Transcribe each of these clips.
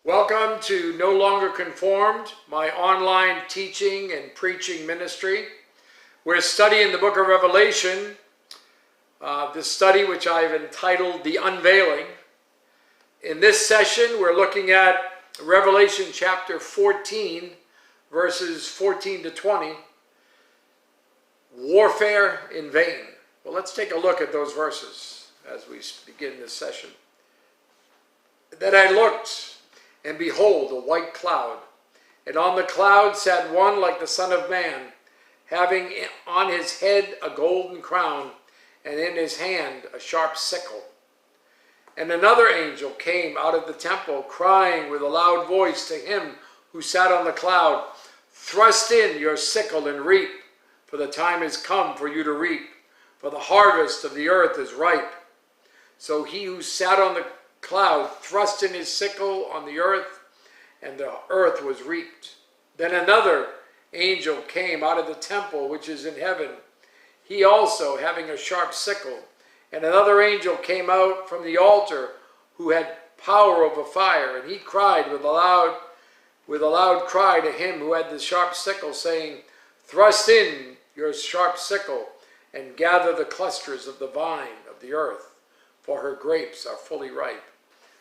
Welcome to No Longer Conformed, my online teaching and preaching ministry. We're studying the book of Revelation, this study which I've entitled The Unveiling. In this session, we're looking at Revelation chapter 14, verses 14 to 20, warfare in vain. Well, let's take a look at those verses as we begin this session. Then I looked, and behold, a white cloud, and on the cloud sat one like the Son of Man, having on his head a golden crown, and in his hand a sharp sickle. And another angel came out of the temple, crying with a loud voice to him who sat on the cloud, "Thrust in your sickle and reap, for the time is come for you to reap, for the harvest of the earth is ripe." So he who sat on the cloud thrust in his sickle on the earth, and the earth was reaped. Then another angel came out of the temple which is in heaven, he also having a sharp sickle. And another angel came out from the altar who had power over fire, and he cried with a loud cry to him who had the sharp sickle, saying, "Thrust in your sharp sickle and gather the clusters of the vine of the earth, for her grapes are fully ripe."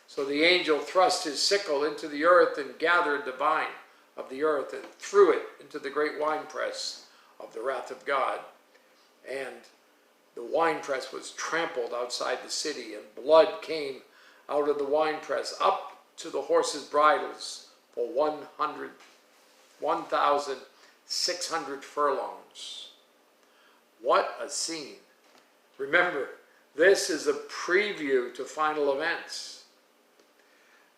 So the angel thrust his sickle into the earth and gathered the vine of the earth and threw it into the great winepress of the wrath of God. And the winepress was trampled outside the city, and blood came out of the winepress up to the horses' bridles for 1,600 furlongs. What a scene. Remember, this is a preview to final events.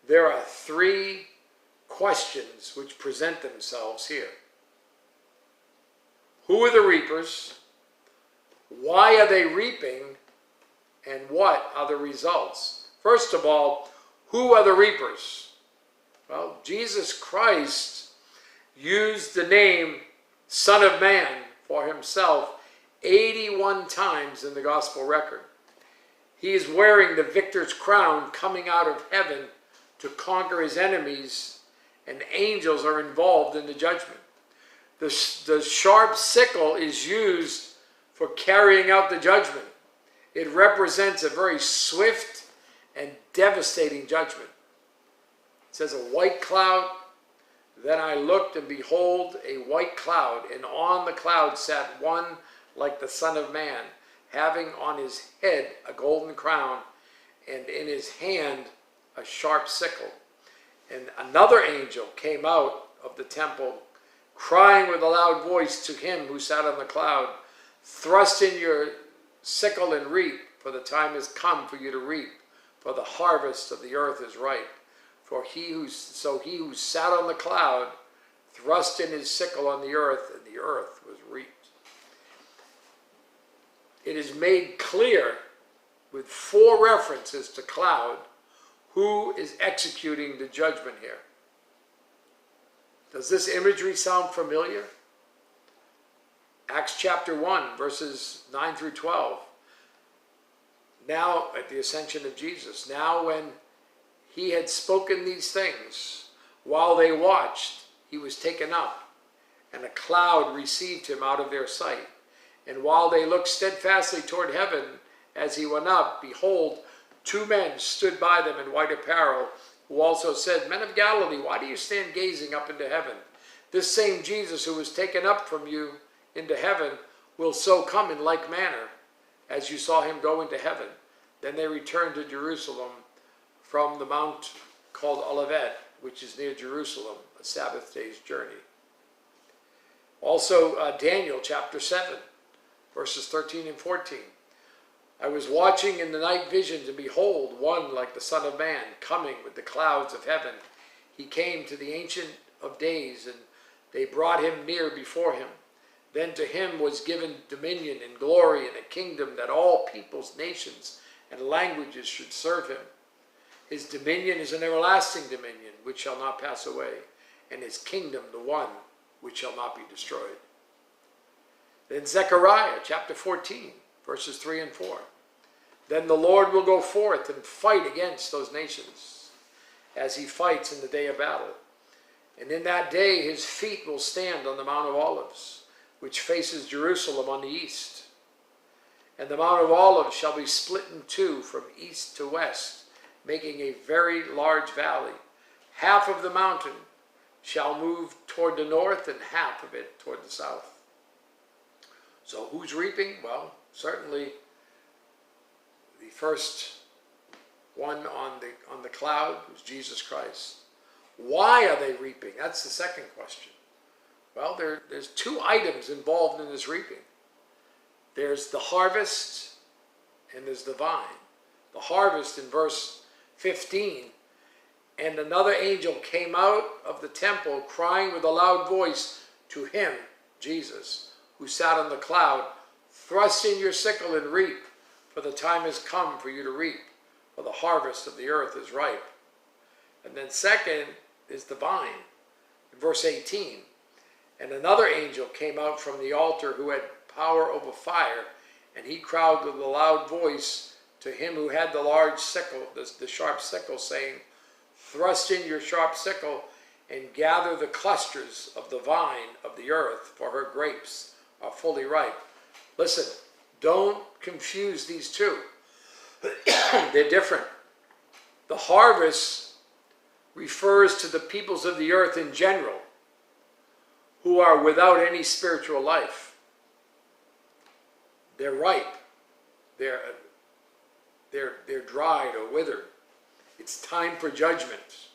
There are three questions which present themselves here. Who are the reapers? Why are they reaping? And what are the results? First of all, who are the reapers? Well, Jesus Christ used the name Son of Man for himself 81 times in the gospel record. He is wearing the victor's crown coming out of heaven to conquer his enemies, and angels are involved in the judgment. The sharp sickle is used for carrying out the judgment. It represents a very swift and devastating judgment. It says a white cloud. Then I looked, and behold, a white cloud, and on the cloud sat one like the Son of Man, having on his head a golden crown, and in his hand a sharp sickle. And another angel came out of the temple, crying with a loud voice to him who sat on the cloud, "Thrust in your sickle and reap, for the time has come for you to reap, for the harvest of the earth is ripe." So he who sat on the cloud thrust in his sickle on the earth, and the earth was reaped. It is made clear with 4 references to cloud who is executing the judgment here. Does this imagery sound familiar? Acts chapter 1, verses 9 through 12. Now, at the ascension of Jesus, now when he had spoken these things, while they watched, he was taken up, and a cloud received him out of their sight. And while they looked steadfastly toward heaven as he went up, behold, 2 men stood by them in white apparel, who also said, "Men of Galilee, why do you stand gazing up into heaven? This same Jesus who was taken up from you into heaven will so come in like manner as you saw him go into heaven." Then they returned to Jerusalem from the mount called Olivet, which is near Jerusalem, a Sabbath day's journey. Also, Daniel chapter 7, verses 13 and 14. I was watching in the night visions, and behold, one like the Son of Man coming with the clouds of heaven. He came to the Ancient of Days, and they brought him near before him. Then to him was given dominion and glory and a kingdom, that all peoples, nations, and languages should serve him. His dominion is an everlasting dominion which shall not pass away, and his kingdom the one which shall not be destroyed. Then Zechariah chapter 14, verses 3 and 4. Then the Lord will go forth and fight against those nations, as he fights in the day of battle. And in that day his feet will stand on the Mount of Olives, which faces Jerusalem on the east. And the Mount of Olives shall be split in two from east to west, making a very large valley. Half of the mountain shall move toward the north and half of it toward the south. So who's reaping? Well, certainly the first one on the cloud was Jesus Christ. Why are they reaping? That's the second question. Well, there's two items involved in this reaping. There's the harvest and there's the vine. The harvest in verse 15, and another angel came out of the temple crying with a loud voice to him, Jesus, who sat on the cloud, thrust in your sickle and reap, for the time has come for you to reap, for the harvest of the earth is ripe. And then second is the vine. In verse 18, and another angel came out from the altar who had power over fire, and he cried with a loud voice to him who had the large sickle, the sharp sickle, saying, thrust in your sharp sickle and gather the clusters of the vine of the earth, for her grapes are fully ripe. Listen, don't confuse these two. They're different. The harvest refers to the peoples of the earth in general who are without any spiritual life. They're ripe. They're dried or withered. It's time for judgment.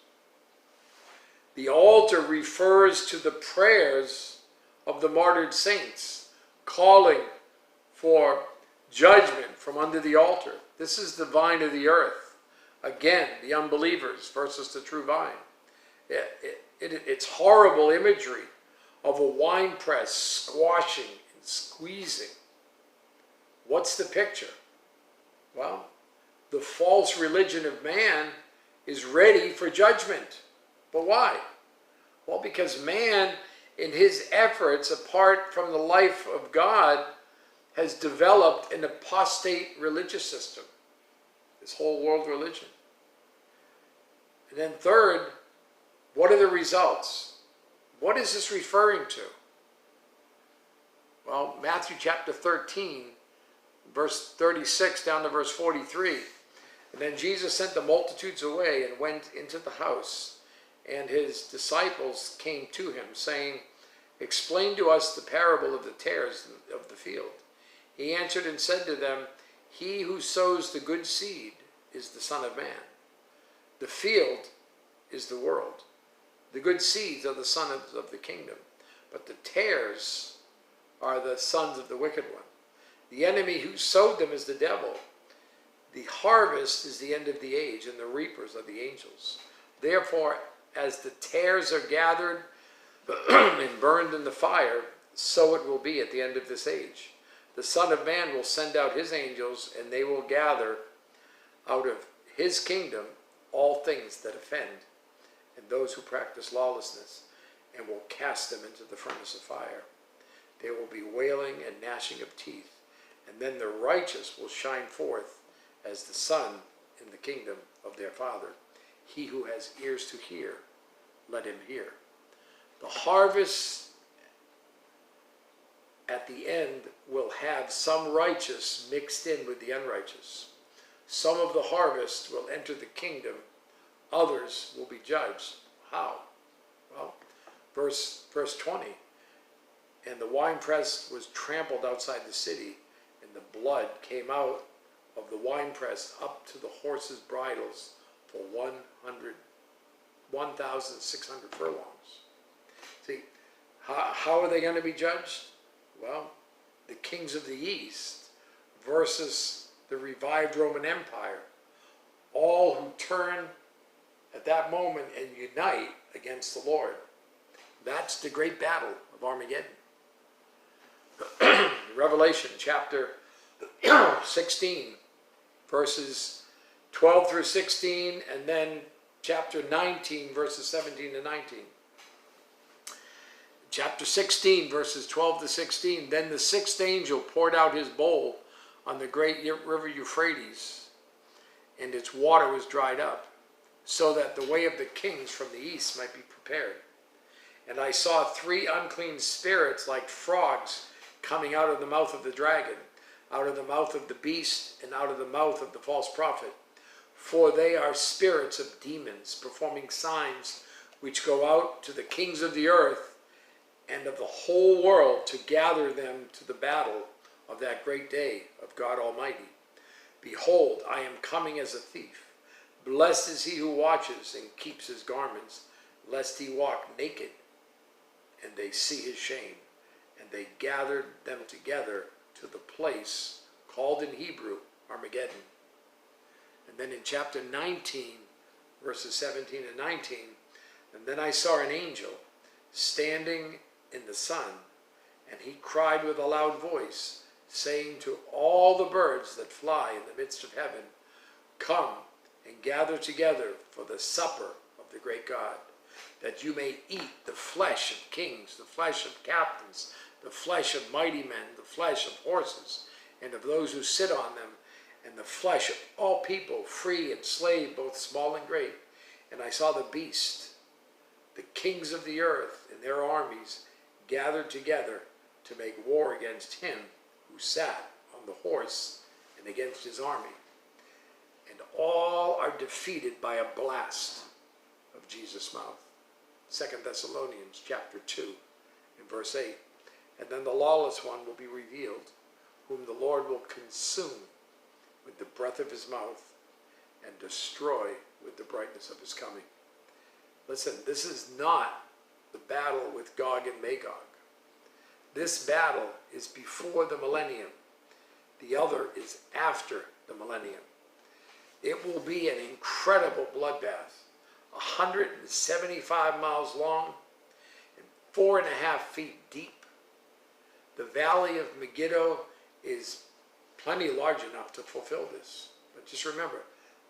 The altar refers to the prayers of the martyred saints, calling for judgment from under the altar. This is the vine of the earth. Again, the unbelievers versus the true vine. It's horrible imagery of a wine press squashing and squeezing. What's the picture? Well, the false religion of man is ready for judgment. But why? Well, because man, in his efforts, apart from the life of God, has developed an apostate religious system. This whole world religion. And then third, what are the results? What is this referring to? Well, Matthew chapter 13, verse 36 down to verse 43. And then Jesus sent the multitudes away and went into the house. And his disciples came to him, saying, explain to us the parable of the tares of the field. He answered and said to them, he who sows the good seed is the Son of Man. The field is the world. The good seeds are the sons of the kingdom, but the tares are the sons of the wicked one. The enemy who sowed them is the devil. The harvest is the end of the age, and the reapers are the angels. Therefore, as the tares are gathered and burned in the fire, so it will be at the end of this age. The Son of Man will send out his angels, and they will gather out of his kingdom all things that offend, and those who practice lawlessness, and will cast them into the furnace of fire. There will be wailing and gnashing of teeth, and then the righteous will shine forth as the sun in the kingdom of their Father. He who has ears to hear, let him hear. The harvest at the end will have some righteous mixed in with the unrighteous. Some of the harvest will enter the kingdom, others will be judged. How? Well, verse 20. And the winepress was trampled outside the city, and the blood came out of the winepress up to the horses' bridles for 1,600 furlongs. See, how are they going to be judged? Well, the kings of the east versus the revived Roman Empire, all who turn at that moment and unite against the Lord. That's the great battle of Armageddon. Revelation chapter 16, verses 12 through 16, and then chapter 19, verses 17 to 19. Chapter 16, verses 12 to 16, then the sixth angel poured out his bowl on the great river Euphrates, and its water was dried up. so that the way of the kings from the east might be prepared. And I saw 3 unclean spirits like frogs coming out of the mouth of the dragon, out of the mouth of the beast, and out of the mouth of the false prophet. For they are spirits of demons, performing signs which go out to the kings of the earth and of the whole world to gather them to the battle of that great day of God Almighty. Behold, I am coming as a thief. Blessed is he who watches and keeps his garments, lest he walk naked, and they see his shame. And they gathered them together to the place called in Hebrew Armageddon. And then in chapter 19, verses 17 and 19, and then I saw an angel standing in the sun, and he cried with a loud voice, saying to all the birds that fly in the midst of heaven, come and gather together for the supper of the great God, that you may eat the flesh of kings, the flesh of captains, the flesh of mighty men, the flesh of horses, and of those who sit on them, and the flesh of all people, free and slave, both small and great. And I saw the beast, the kings of the earth and their armies, gathered together to make war against him who sat on the horse and against his army. And all are defeated by a blast of Jesus' mouth. 2 Thessalonians chapter 2 and verse 8. And then the lawless one will be revealed, whom the Lord will consume with the breath of his mouth and destroy with the brightness of his coming. Listen, this is not the battle with Gog and Magog. This battle is before the millennium. The other is after the millennium. It will be an incredible bloodbath, 175 miles long and 4.5 feet deep. The valley of Megiddo is plenty large enough to fulfill this. But just remember,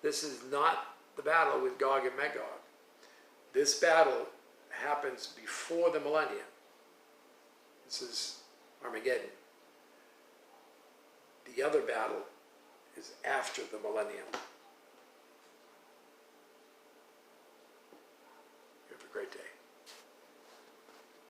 this is not the battle with Gog and Magog. This battle happens before the millennium. This is Armageddon. The other battle is after the millennium.